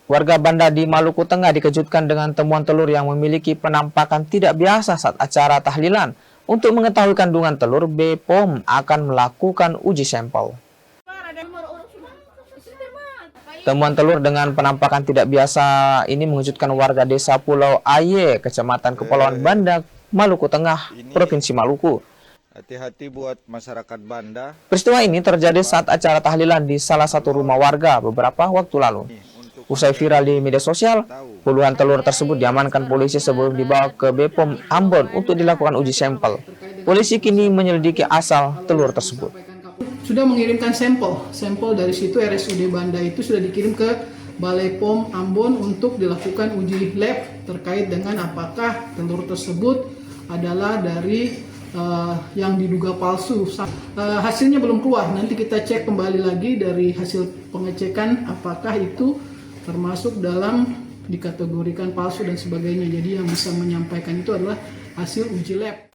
Warga Banda di Maluku Tengah dikejutkan dengan temuan telur yang memiliki penampakan tidak biasa saat acara tahlilan. Untuk mengetahui kandungan telur, BPOM akan melakukan uji sampel. Temuan telur dengan penampakan tidak biasa ini mengejutkan warga desa Pulau Aye, Kecamatan Kepulauan Banda, Maluku Tengah, Provinsi Maluku. Hati-hati buat masyarakat Banda. Peristiwa ini terjadi saat acara tahlilan di salah satu rumah warga beberapa waktu lalu. Usai viral di media sosial, puluhan telur tersebut diamankan polisi sebelum dibawa ke BPOM Ambon untuk dilakukan uji sampel. Polisi kini menyelidiki asal telur tersebut. Sudah mengirimkan sampel dari situ RSUD Banda itu sudah dikirim ke Balai POM Ambon untuk dilakukan uji lab terkait dengan apakah telur tersebut adalah dari yang diduga palsu. Hasilnya belum keluar, nanti kita cek kembali lagi dari hasil pengecekan apakah itu termasuk dalam dikategorikan palsu dan sebagainya. Jadi yang bisa menyampaikan itu adalah hasil uji lab.